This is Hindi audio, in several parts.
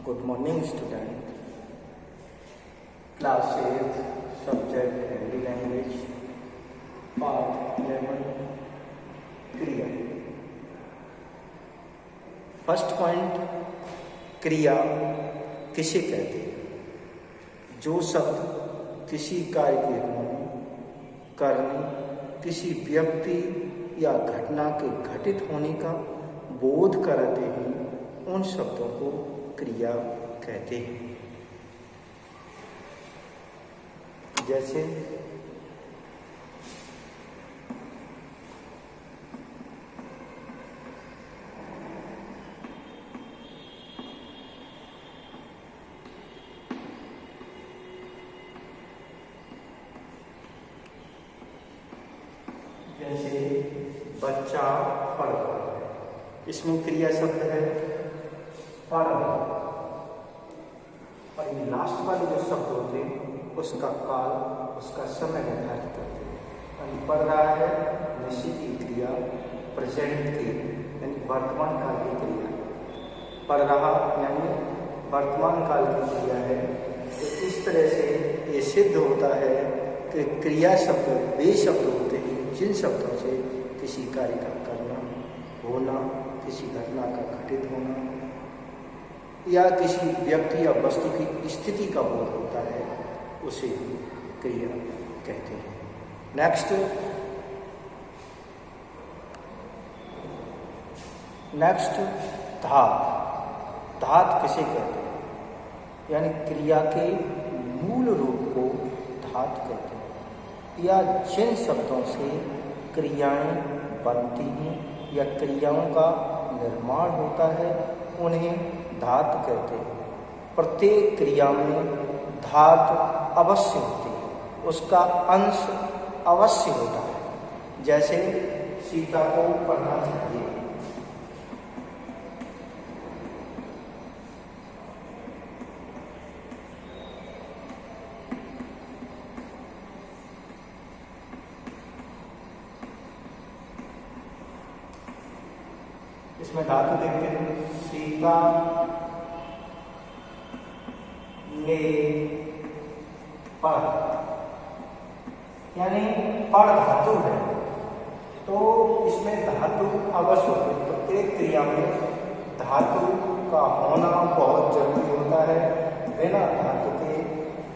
Good morning, student. Class 8, subject Hindi language, part 11, क्रिया. फर्स्ट पॉइंट, क्रिया किसे कहते हैं? जो शब्द किसी कार्य के होने, करने, किसी व्यक्ति या घटना के घटित होने का बोध कराते हैं, उन शब्दों को क्रिया कहते हैं. जैसे बच्चा पढ़ रहा है, इसमें क्रिया शब्द है पढ़ रहा. और ये लास्ट वाले जो शब्द होते हैं उसका काल, उसका समय निर्धारित करते हैं. यानी पढ़ रहा है निश्चित की क्रिया, प्रेजेंट की यानी वर्तमान काल की क्रिया. पढ़ रहा यानी वर्तमान काल की क्रिया है. तो इस तरह से ये सिद्ध होता है कि क्रिया शब्द वे शब्द होते हैं जिन शब्दों से किसी कार्य का करना, होना, किसी घटना का घटित होना या किसी व्यक्ति या वस्तु की स्थिति का बोध होता है, उसे क्रिया कहते हैं. नेक्स्ट धात. धात किसे कहते हैं? यानी क्रिया के मूल रूप को धात कहते हैं, या जिन शब्दों से क्रियाएं बनती हैं या क्रियाओं का निर्माण होता है, उन्हें धात कहते हैं. प्रत्येक क्रिया में धात अवश्य होती है, उसका अंश अवश्य होता है. जैसे सीता को पढ़ना चाहिए, इसमें धातु देखते हैं. सीता ने पढ़, यानी पढ़ धातु है, तो इसमें धातु अवश्य होती है. प्रत्येक क्रिया में धातु का होना बहुत जरूरी होता है. बिना धातु के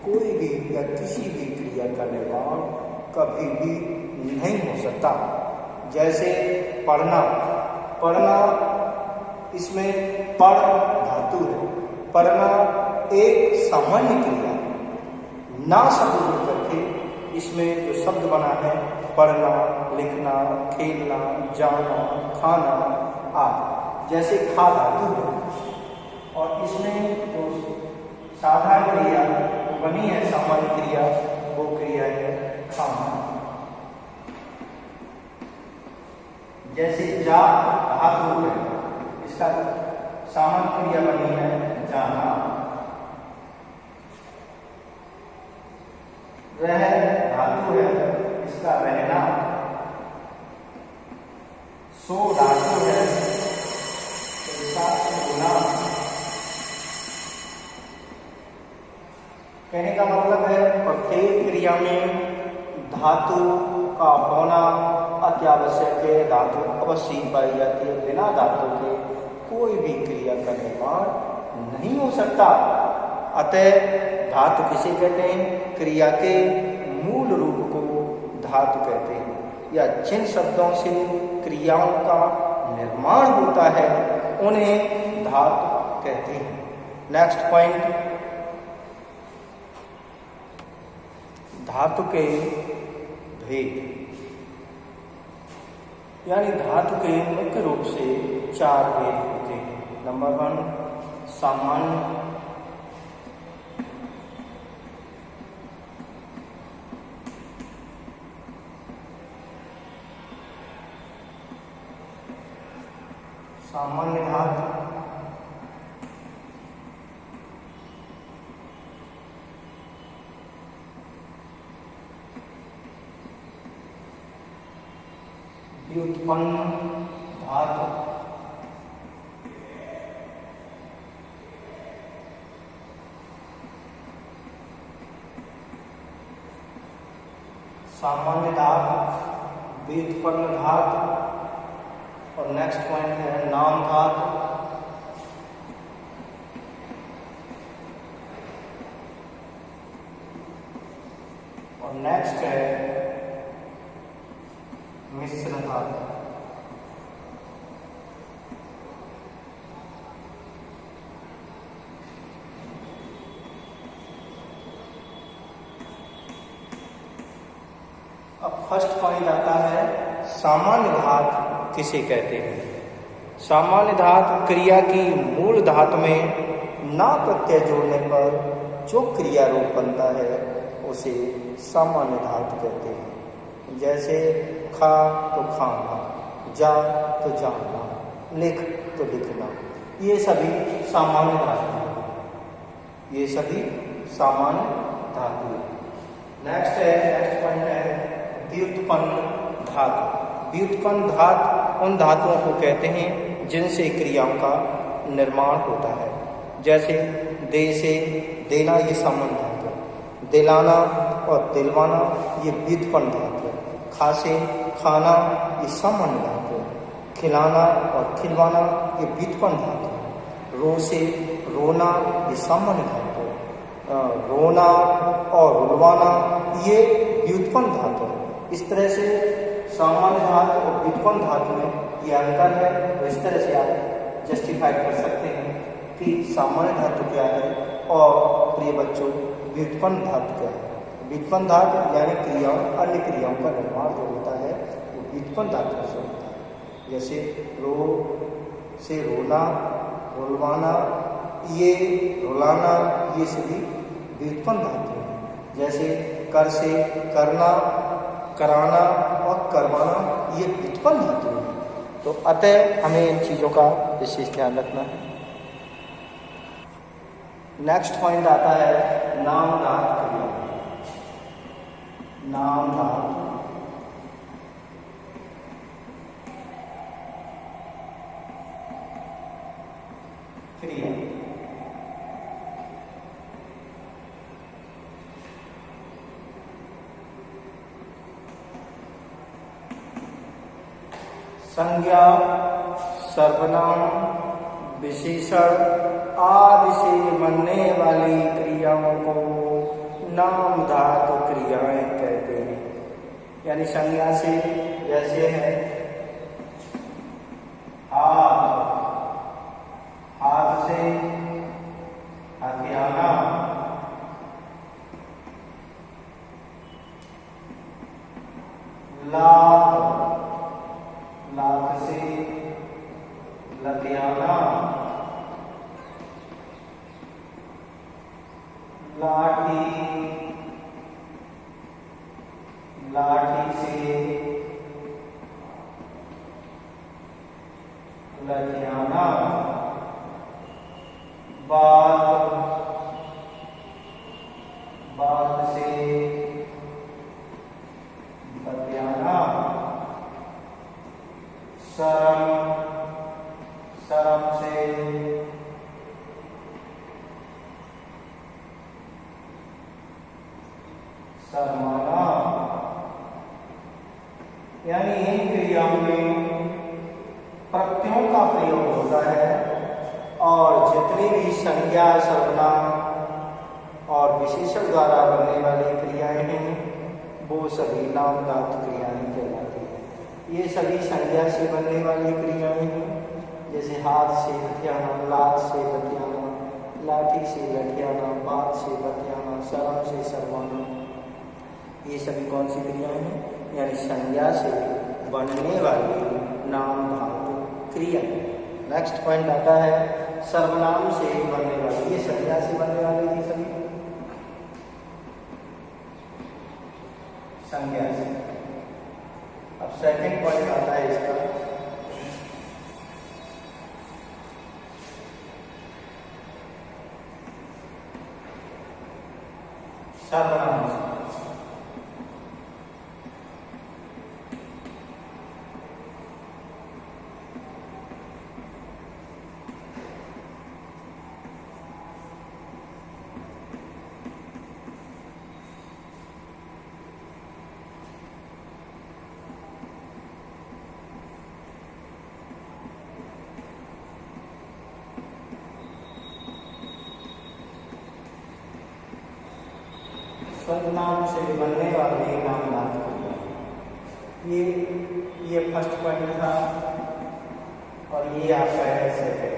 कोई भी या किसी भी क्रिया का निर्माण कभी भी नहीं हो सकता. जैसे पढ़ना, पढ़ना इसमें पढ़ धातु है. पढ़ना एक सामान्य क्रिया, ना शब्द जुड़ करके इसमें जो शब्द बना है पढ़ना, लिखना, खेलना, जाना, खाना आदि. जैसे खा धातु है और इसमें जो साधारण क्रिया बनी है, सामान्य क्रिया, वो क्रिया है खाना. जैसे जा धातु है, इसका सामान्य क्रिया बनी है जाना. रह धातु है, इसका रहना. सो धातु है, इसका सोना. कहने का मतलब है प्रत्येक क्रिया में धातु का होना अत्यावश्यक है. धातु अवश्य पाई जाती है. बिना धातु के कोई भी क्रिया का निर्माण नहीं हो सकता. अतः धातु किसे कहते हैं? क्रिया के मूल रूप को धातु कहते हैं, या जिन शब्दों से क्रियाओं का निर्माण होता है उन्हें धातु कहते हैं. नेक्स्ट पॉइंट, धातु के भेद. यानी धातु के मुख्य रूप से 4 भेद होते हैं. नंबर 1 सामान्य, सामान्य धातु. व्युत्पन्न धातु. सामान्य धातु, व्युत्पन्न धातु, और नेक्स्ट पॉइंट है नाम धातु। और नेक्स्ट है मिश्र धातु। अब फर्स्ट पॉइंट आता है सामान्य धातु किसे कहते हैं। सामान्य धातु क्रिया की मूल धातु में ना प्रत्यय जोड़ने पर जो क्रिया रूप बनता है उसे सामान्य धातु कहते हैं। जैसे खा तो खाना, जा तो जाना, लिख तो लिखना, ये सभी सामान्य धातु हैं। ये सभी सामान्य धातु हैं। नेक्स्ट पॉइंट है व्युत्पन्न धातु। व्युत्पन्न धातु उन धातुओं को कहते हैं जिनसे क्रियाओं का निर्माण होता है। जैसे दे से देना, ये सामान्य धातु है। दिलाना और दिलवाना ये व्युत्पन्न धातु है। खा से खाना ये सामान्य धातु है। खिलाना और खिलवाना ये व्युत्पन्न धातु है। रो से रोना ये सामान्य धातु है। रोना और रुलवाना ये व्युत्पन्न धातु है। इस तरह से सामान्य धातु और व्युत्पन्न धातु में ये अंतर है। तो इस तरह से आप जस्टिफाई कर सकते हैं कि सामान्य धातु क्या है और प्रिय बच्चों व्युत्पन्न धातु क्या है। व्युत्पन्न धातु यानी क्रियाओं, अन्य क्रियाओं का निर्माण जो होता है वो व्युत्पन्न धातु से होता है। जैसे रो से रोना, रुलवाना, ये रुलाना, ये सभी व्युत्पन्न धातु हैं। जैसे कर से करना, कराना और करवाना, ये व्युत्पन्न धातु है। तो अतः हमें इन चीज़ों का विशेष ध्यान रखना है। नेक्स्ट पॉइंट आता है नाम धातु क्रिया। नाम धातु क्रिया। संज्ञा, सर्वनाम, विशेषण आदि से बनने वाली क्रियाओं को नाम धातु क्रियाएं कहते हैं। यानी संज्ञा से जैसे है हाथ, हाथ से हथियाना, लात, लात से लतियाना, लाठी, लाठी से लतियाना, बात, बात से बतियाना, शर्म, शर्म से शर्माना। यानी इन क्रियाओं में प्रत्ययों का प्रयोग होता है और जितनी भी संज्ञा, सर्वनाम और विशेषण द्वारा बनने वाली क्रियाएं हैं वो सभी नाम धातु क्रियाएं कहलाती हैं। ये सभी संज्ञा से बनने वाली क्रियाएं हैं। जैसे हाथ से हथियाना, लात से बतियाना, लाठी से लठियाना, बात से बतियाना, शर्म से शर्माना, ये सभी कौन सी क्रियाएं हैं? यानी संज्ञा से बनने वाली नाम धातु क्रिया। नेक्स्ट पॉइंट आता है सर्वनाम से बनने वाली। ये संज्ञा से बनने वाली थी सभी संज्ञा से। अब सेकंड पॉइंट आता है इसका सर्वनाम से। सर्वनाम से बनने वाले नामदात क्रिया। ये फर्स्ट पॉइंट था और ये आपका है सेकंड।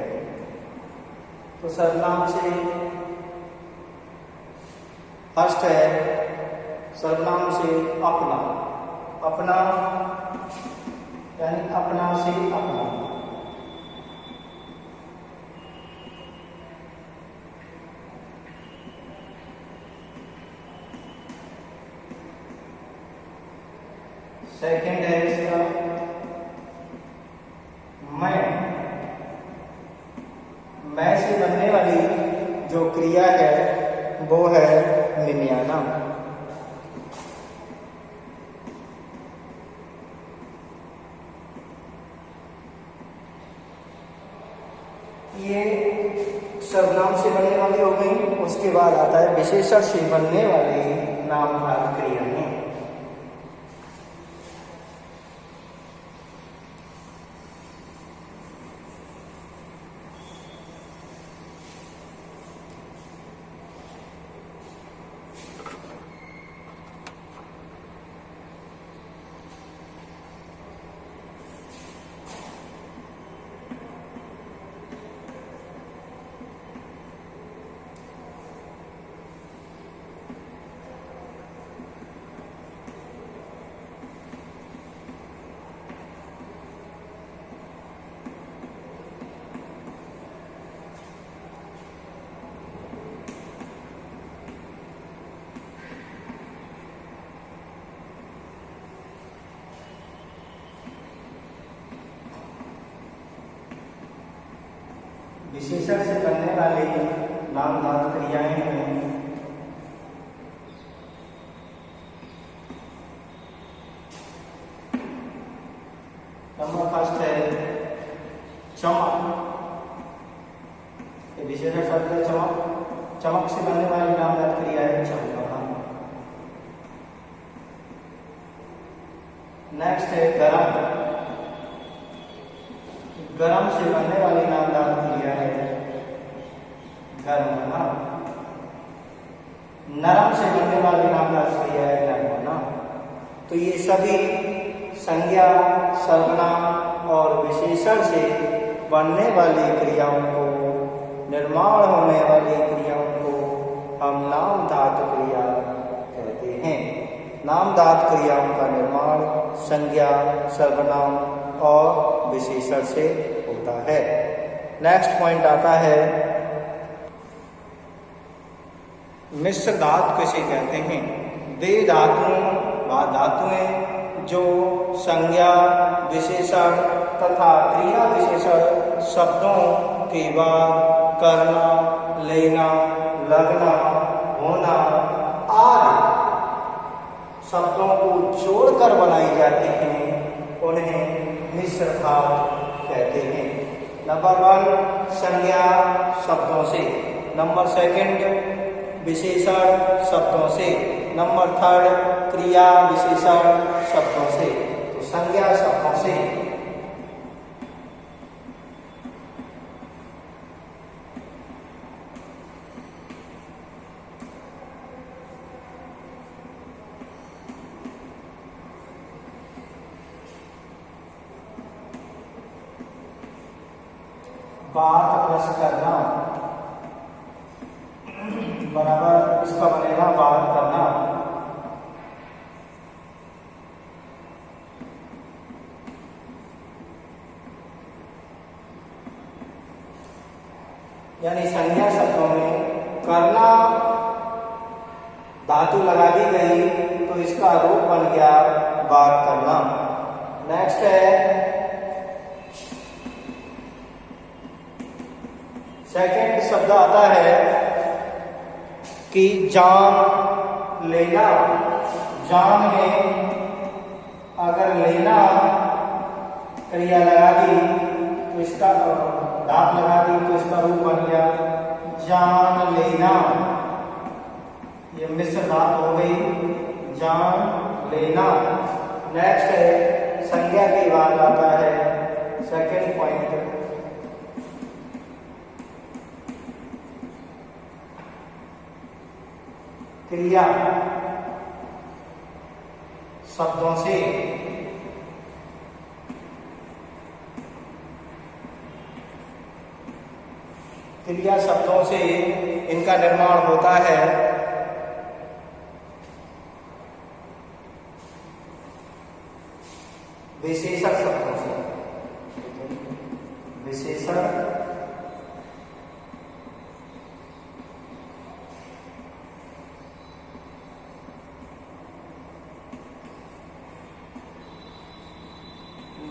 तो सर्वनाम से फर्स्ट है सर्वनाम से अपना, अपना यानी अपना से अपना। सेकंड है इसका मैं से बनने वाली जो क्रिया है वो है निन्याना। ये सर्वनाम से बनने वाली हो गई। उसके बाद आता है विशेषण से बनने वाली नामवाचक क्रिया में। विशेषण से बनने वाली नामवाचक क्रियाएं हैं नंबर फर्स्ट है चमक। ये विशेषण शब्द है चमक। चमक से बनने वाली नामवाचक क्रिया है चमकना। नेक्स्ट है गरम। गरम से बनने वाली नामवाचक क्रिया है गर्म होना। नरम से बनने वाली नामवाचक क्रिया है नरम होना। तो ये सभी संज्ञा, सर्वनाम और विशेषण से बनने वाली क्रियाओं को, निर्माण होने वाली क्रियाओं को हम नाम धातु क्रिया कहते हैं। नाम धातु क्रियाओं का निर्माण संज्ञा, सर्वनाम और विशेषण से होता है। नेक्स्ट पॉइंट आता है मिश्र धातु किसे कहते हैं। वे धातुएं जो संज्ञा, विशेषण तथा क्रिया विशेषण शब्दों के बाद करना, लेना, लगना, होना आदि शब्दों को जोड़कर बनाई जाती हैं, उन्हें मिश्र धातु कहते हैं। नंबर 1 संज्ञा शब्दों से, नंबर 2 विशेषण शब्दों से, नंबर 3 क्रिया विशेषण शब्दों से। तो संज्ञा शब्दों से बात प्लस करना बराबर इसका बनेगा बात करना। यानी संज्ञा शब्दों में करना धातु लगा दी गई तो इसका रूप बन गया बात करना। नेक्स्ट है सेकंड शब्द आता है कि जान लेना। जान में अगर लेना क्रिया लगा दी तो इसका धात लगा दी तो इसका रूप बन गया जान लेना। ये मिश्र धातु हो गई जान लेना। नेक्स्ट है संज्ञा के बाद आता है सेकंड पॉइंट क्रिया। शब्दों से क्रिया शब्दों से इनका निर्माण होता है। विशेषण शब्दों से, विशेषण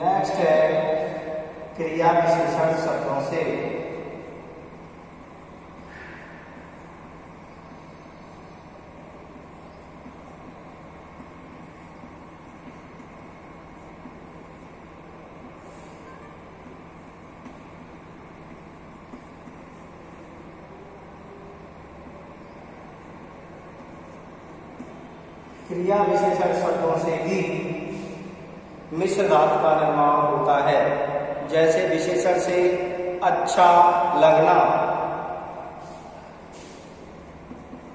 नेक्स्ट है क्रिया विशेषण शब्दों से। क्रिया विशेषण शब्दों से भी मिश्र धातु का निर्माण होता है। जैसे विशेषण से अच्छा लगना,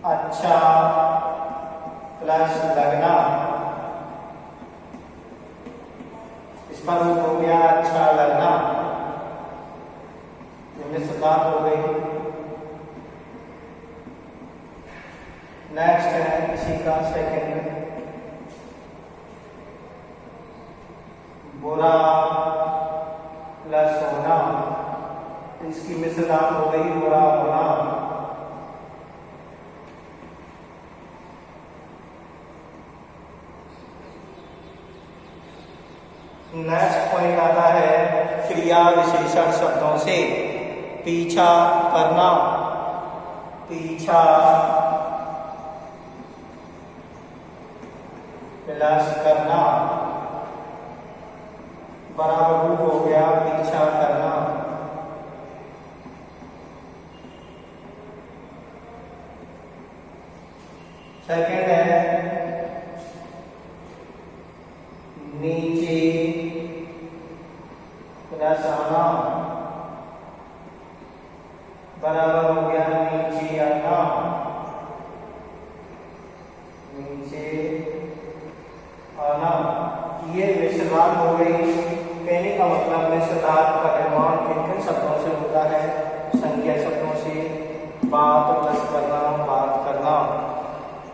अच्छा प्लस लगना, इसका रूप हो गया अच्छा लगना, ये मिश्र धातु हो गई। नेक्स्ट है इसी का सेकंड, बुरा प्लस होना, इसकी मिश्र धातु हो गई बुरा होना। नेक्स्ट पॉइंट आता है क्रिया विशेषण शब्दों से। पीछा करना, पीछा प्लस करना, बराबर रूप हो गया पीछा करना। सेकंड है नीचे प्लस आना, बराबर हो गया नीचे आना, नीचे आना। ये मिश्र धातु हो गई। कहने का मतलब मिश्र धातु का निर्माण किन किन शब्दों से होता है? संज्ञा शब्दों से, बात प्लस करना, बात करना।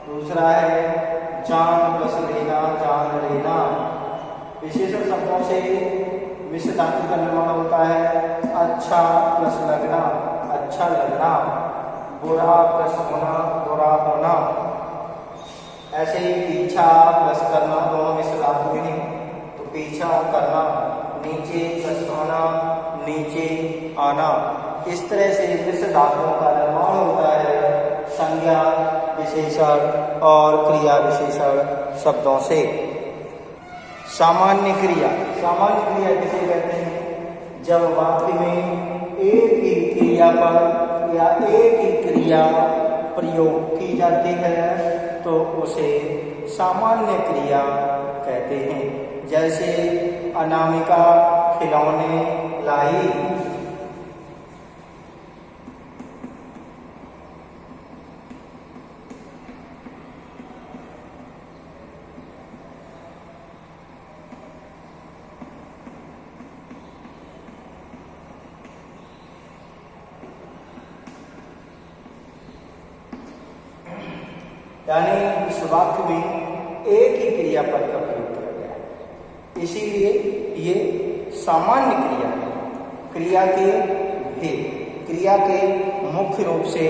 दूसरा है जान प्लस लेना, जान लेना। विशेषण शब्दों से मिश्र धातु का निर्माण होता है। अच्छा प्लस लगना, अच्छा लगना। बुरा प्लस होना, बुरा होना। ऐसे ही पीछा प्लस करना, दोनों मिश्र धातु हैं तो पीछा करना। नीचे प्लस आना, नीचे आना। इस तरह से मिश्र धातुओं का निर्माण होता है संज्ञा विशेषण और क्रिया विशेषण शब्दों से। सामान्य क्रिया, सामान्य क्रिया किसे कहते हैं? जब वाक्य में एक ही क्रिया पर या एक ही क्रिया प्रयोग की जाती है तो उसे सामान्य क्रिया कहते हैं। जैसे अनामिका खिलौने लाई, यानी इस वाक्य में एक ही क्रिया पद का प्रयोग किया गया है, इसीलिए ये सामान्य क्रिया है। क्रिया के भेद, क्रिया के मुख्य रूप से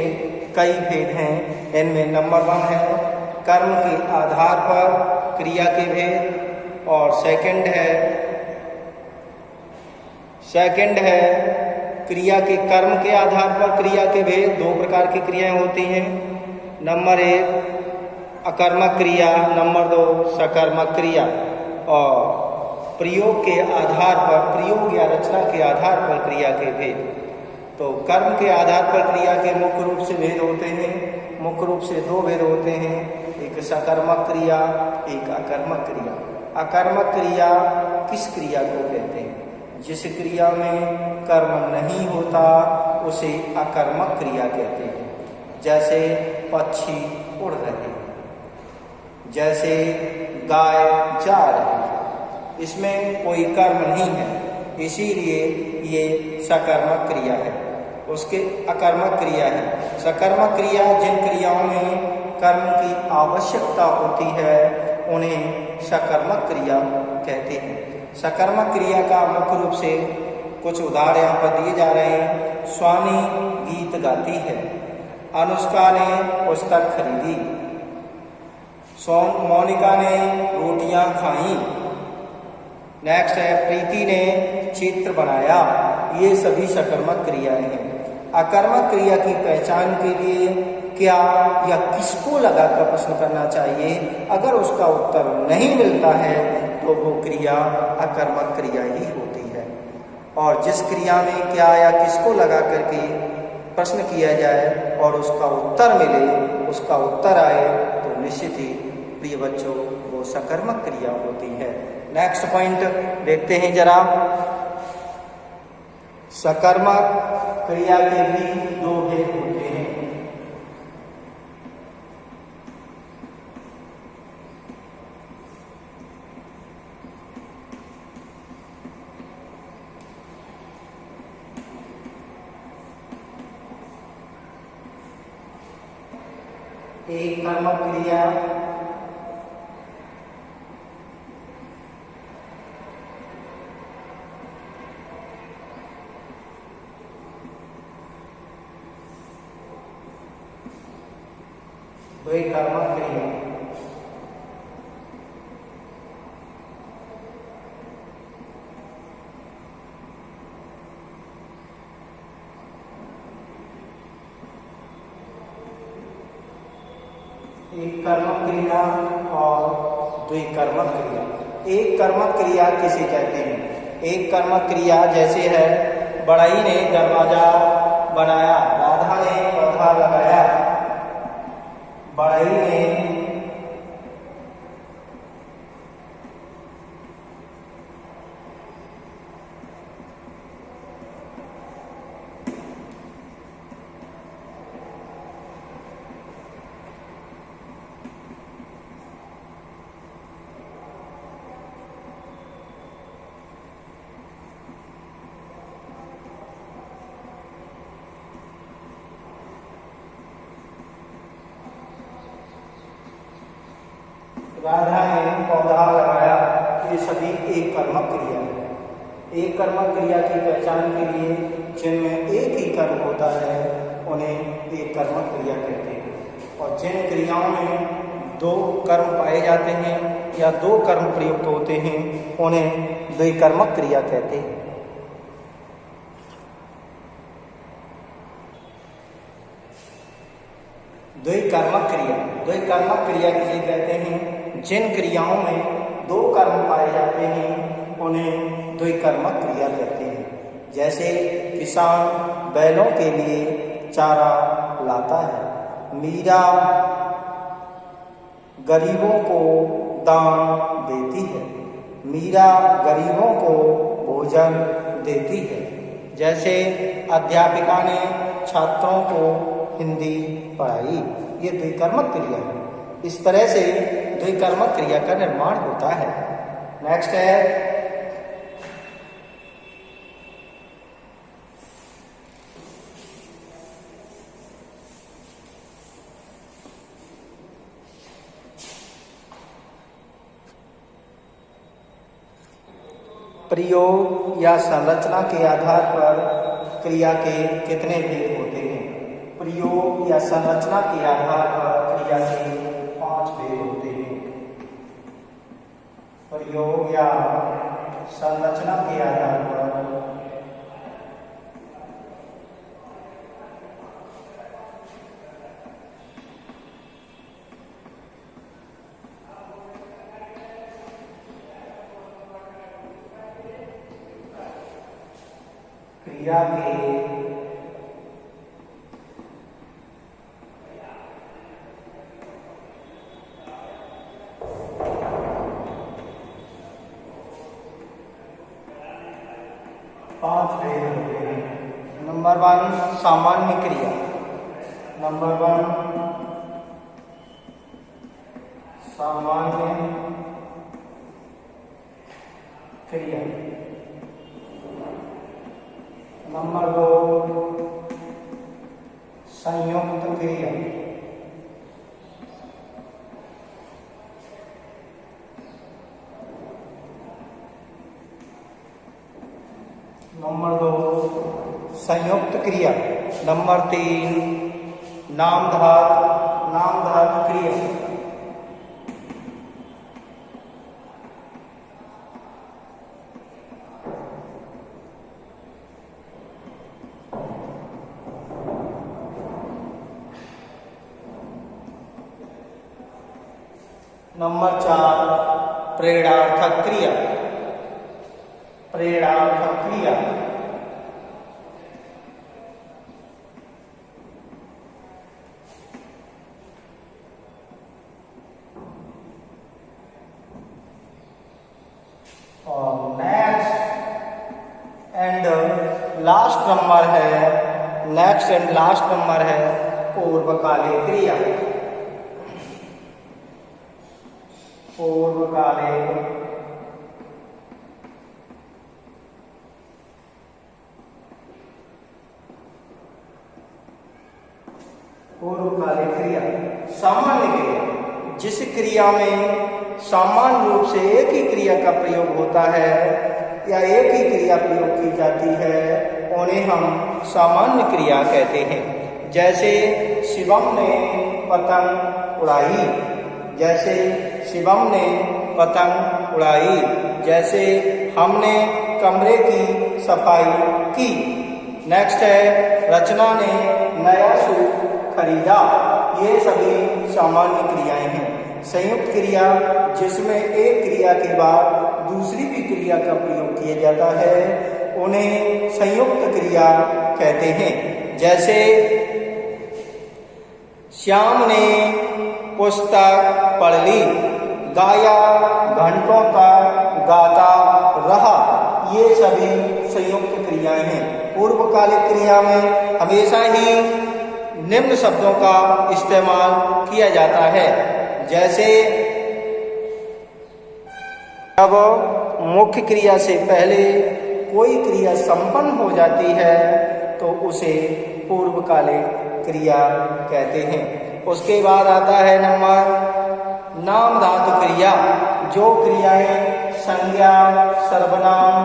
कई भेद हैं। इनमें नंबर 1 है कर्म के आधार पर क्रिया के भेद, और सेकंड है क्रिया के कर्म के आधार पर क्रिया के भेद। 2 प्रकार की क्रियाएं होती हैं। नंबर 1 अकर्मक क्रिया, नंबर 2 सकर्मक क्रिया। और प्रयोग के आधार पर, प्रयोग या रचना के आधार पर क्रिया के भेद। तो कर्म के आधार पर क्रिया के मुख्य रूप से भेद होते हैं। मुख्य रूप से 2 भेद होते हैं, एक सकर्मक क्रिया, एक अकर्मक क्रिया। अकर्मक क्रिया किस क्रिया को कहते हैं? जिस क्रिया में कर्म नहीं होता उसे अकर्मक क्रिया कहते हैं। जैसे पक्षी उड़ रहे हैं, जैसे गाय जा रही है। इसमें कोई कर्म नहीं है, इसीलिए ये सकर्मक क्रिया है। उसके अकर्मक क्रिया है। सकर्मक क्रिया जिन क्रियाओं में कर्म की आवश्यकता होती है उन्हें सकर्मक क्रिया कहते हैं। सकर्मक क्रिया का मुख्य रूप से कुछ उदाहरण यहाँ पर दिए जा रहे हैं। स्वामी गीत गाती है, अनुष्का ने पुस्तक खरीदी, मोनिका ने रोटियां खाई। नेक्स्ट है प्रीति ने चित्र बनाया। ये सभी सकर्मक क्रियाएं हैं। अकर्मक क्रिया की पहचान के लिए क्या या किसको लगाकर प्रश्न करना चाहिए। अगर उसका उत्तर नहीं मिलता है तो वो क्रिया अकर्मक क्रिया ही होती है। और जिस क्रिया में क्या या किसको लगा करके प्रश्न किया जाए और उसका उत्तर मिले, उसका उत्तर आए, तो निश्चित ही प्रिय बच्चों वो सकर्मक क्रिया होती है। नेक्स्ट पॉइंट देखते हैं जरा। सकर्मक क्रिया के भी दो भेद होते हैं। एक कर्मक क्रिया द्वै कर्मक क्रिया। एक कर्मक क्रिया और द्विकर्मक क्रिया। एक कर्मक क्रिया किसे कहते हैं? एक कर्मक क्रिया जैसे है बढ़ई ने दरवाजा बनाया, राधा ने पौधा लगाया, बढ़ई ने राधा ने पौधा लगाया। ये सभी एक कर्मक क्रिया है। एक कर्मक क्रिया की पहचान के लिए जिनमें एक ही कर्म होता है उन्हें एक कर्मक क्रिया कहते हैं। और जिन क्रियाओं में दो कर्म पाए जाते हैं या दो कर्म प्रयुक्त होते हैं उन्हें द्विकर्मक क्रिया कहते हैं। द्विकर्मक क्रिया, द्विकर्मक क्रिया किसे कहते हैं? जिन क्रियाओं में दो कर्म पाए जाते हैं उन्हें द्विकर्मक क्रिया कहते हैं। जैसे किसान बैलों के लिए चारा लाता है, मीरा गरीबों को दान देती है, मीरा गरीबों को भोजन देती है। जैसे अध्यापिका ने छात्रों को हिंदी पढ़ाई। ये द्विकर्मक क्रिया है। इस तरह से द्विकर्मक क्रिया का निर्माण होता है। नेक्स्ट है प्रयोग या संरचना के आधार पर क्रिया के कितने भेद होते हैं? प्रयोग या संरचना के आधार पर क्रिया के 5 भेद होते हैं। प्रयोग या संरचना के आधार पर क्रिया के 5 भेद होते हैं। नंबर 1 सामान्य क्रिया। नंबर 1 सामान्य क्रिया। नंबर 2 संयुक्त क्रिया। नंबर 2 संयुक्त क्रिया। नंबर 3 नामधातु क्रिया। नंबर 4 प्रेरणार्थक क्रिया। प्रेरणार्थक क्रिया। और नेक्स्ट एंड लास्ट नंबर है पूर्वकालिक क्रिया। पूर्वकालिक क्रिया सामान्य क्रिया, जिस क्रिया में सामान्य रूप से एक ही क्रिया का प्रयोग होता है या एक ही क्रिया प्रयोग की जाती है, उन्हें हम सामान्य क्रिया कहते हैं। जैसे शिवम ने पतंग उड़ाई। जैसे शिवम ने पतंग उड़ाई। जैसे हमने कमरे की सफाई की। नेक्स्ट है रचना ने नया सूट खरीदा। ये सभी सामान्य क्रियाएं हैं। संयुक्त क्रिया जिसमें एक क्रिया के बाद दूसरी भी क्रिया का प्रयोग किया जाता है, उन्हें संयुक्त क्रिया कहते हैं। जैसे श्याम ने पुस्तक पढ़ ली। गाया घंटों तक गाता रहा। ये सभी संयुक्त क्रियाएं हैं। पूर्वकालिक क्रिया में हमेशा ही निम्न शब्दों का इस्तेमाल किया जाता है। जैसे जब मुख्य क्रिया से पहले कोई क्रिया संपन्न हो जाती है तो उसे पूर्वकालिक क्रिया कहते हैं। उसके बाद आता है नंबर नाम धातु क्रिया। जो क्रियाएं संज्ञा, सर्वनाम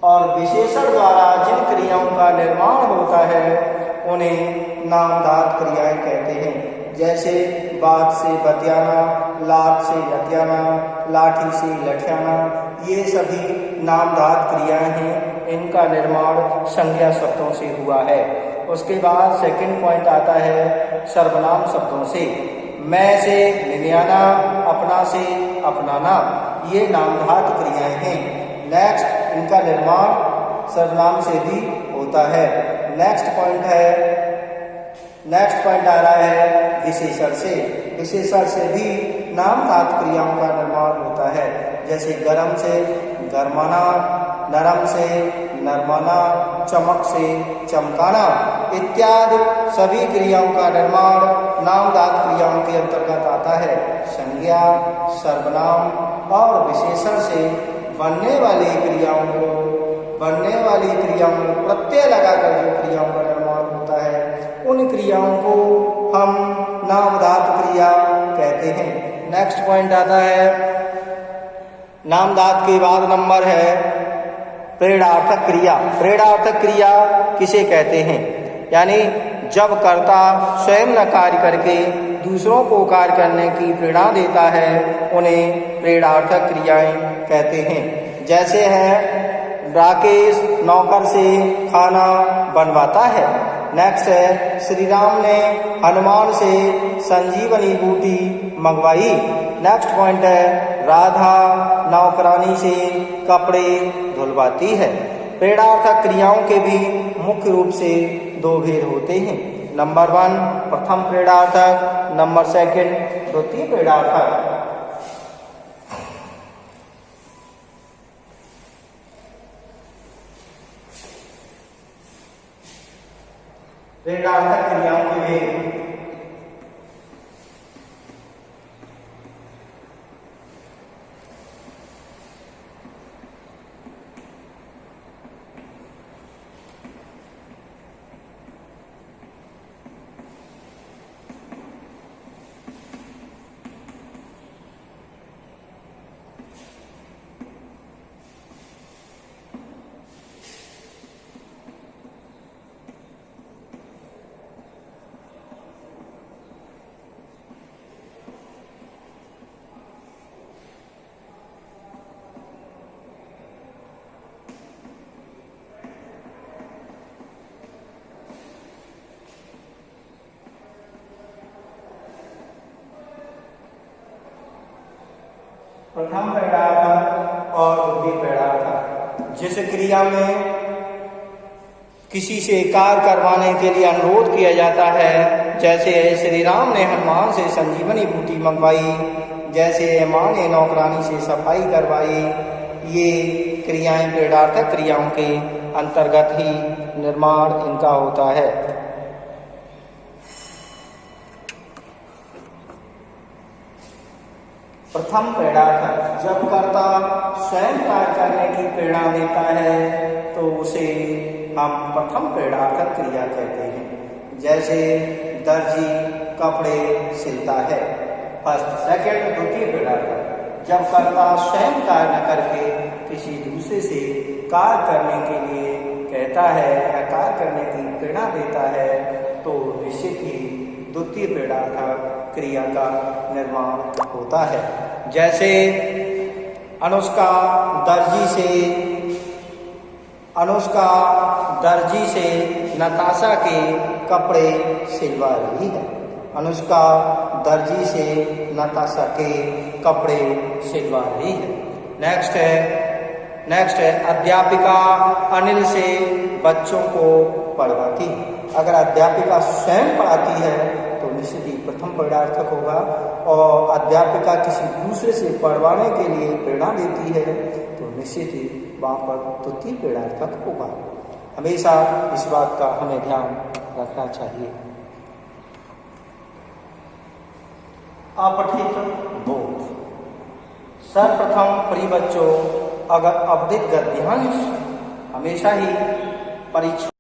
और विशेषण द्वारा जिन क्रियाओं का निर्माण होता है, उन्हें नाम धातु क्रियाएं कहते हैं। जैसे बात से बतियाना, लात से लतियाना, लाठी से लठियाना, ये सभी नाम धातु क्रियाएं हैं। इनका निर्माण संज्ञा शब्दों से हुआ है। उसके बाद सेकंड पॉइंट आता है सर्वनाम शब्दों से। मैं से निन्याना, अपना से अपनाना, ये नाम धातु क्रियाएं हैं। नेक्स्ट इनका निर्माण सर्वनाम से भी होता है। नेक्स्ट पॉइंट आ रहा है विशेषण से। विशेषण से भी नाम धातु क्रियाओं का निर्माण होता है। जैसे गरम से गरमाना, नरम से नरमाना, चमक से चमकाना इत्यादि सभी क्रियाओं का निर्माण नाम धातु क्रियाओं के अंतर्गत आता है। संज्ञा, सर्वनाम और विशेषण से बनने वाली क्रियाओं में प्रत्यय लगाकर जो क्रियाओं का निर्माण होता है, उन क्रियाओं को हम नाम धातु क्रिया कहते हैं। नेक्स्ट पॉइंट आता है नाम धातु के बाद नंबर है प्रेरणार्थक क्रिया। प्रेरणार्थक क्रिया किसे कहते हैं? यानी जब कर्ता स्वयं न कार्य करके दूसरों को कार्य करने की प्रेरणा देता है, उन्हें प्रेरणार्थक क्रियाएं कहते हैं। जैसे है राकेश नौकर से खाना बनवाता है। नेक्स्ट है श्री राम ने हनुमान से संजीवनी बूटी मंगवाई। नेक्स्ट पॉइंट है राधा नौकरानी से कपड़े धुलवाती है। प्रेरणार्थक क्रियाओं के भी मुख्य रूप से दो भेद होते हैं। नंबर 1 प्रथम प्रेरणार्थक, नंबर 2 द्वितीय प्रेरणार्थक। प्रेरणार्थक क्रियाओं के भेद। प्रथम प्रेरणार्थक और द्वितीय प्रेरणार्थक। जिस क्रिया में किसी से कार्य करवाने के लिए अनुरोध किया जाता है, जैसे श्री राम ने हनुमान से संजीवनी बूटी मंगवाई, जैसे माँ ने नौकरानी से सफाई करवाई, ये क्रियाएं प्रेरणार्थक क्रियाओं के अंतर्गत ही निर्माण इनका होता है। प्रथम प्रेरणार्थक, जब कर्ता स्वयं कार्य करने की प्रेरणा देता है तो उसे हम प्रथम प्रेरणार्थक क्रिया कहते हैं। जैसे दर्जी कपड़े सिलता है, फर्स्ट। सेकंड, द्वितीय प्रेरणार्थक, जब कर्ता स्वयं कार्य न करके किसी दूसरे से कार्य करने के लिए कहता है या कार्य करने की प्रेरणा देता है तो निश्चित ही द्वितीय प्रेरणार्थक क्रिया का निर्माण होता है। जैसे अनुष्का दर्जी से नताशा के कपड़े सिलवा रही है। अनुष्का दर्जी से नताशा के कपड़े सिलवा रही है। नेक्स्ट है अध्यापिका अनिल से बच्चों को पढ़वाती है। अगर अध्यापिका स्वयं पढ़ाती है तो निश्चित ही प्रथम प्रेरणार्थक होगा, और अध्यापिका किसी दूसरे से पढ़वाने के लिए प्रेरणा देती है तो निश्चित ही वहाँ पर द्वितीय प्रेरणार्थक होगा। हमेशा इस बात का हमें ध्यान रखना चाहिए। अपठित बोध। सर्वप्रथम प्रिय बच्चों, अगर अवधित गद्यांश हमेशा ही परीक्षा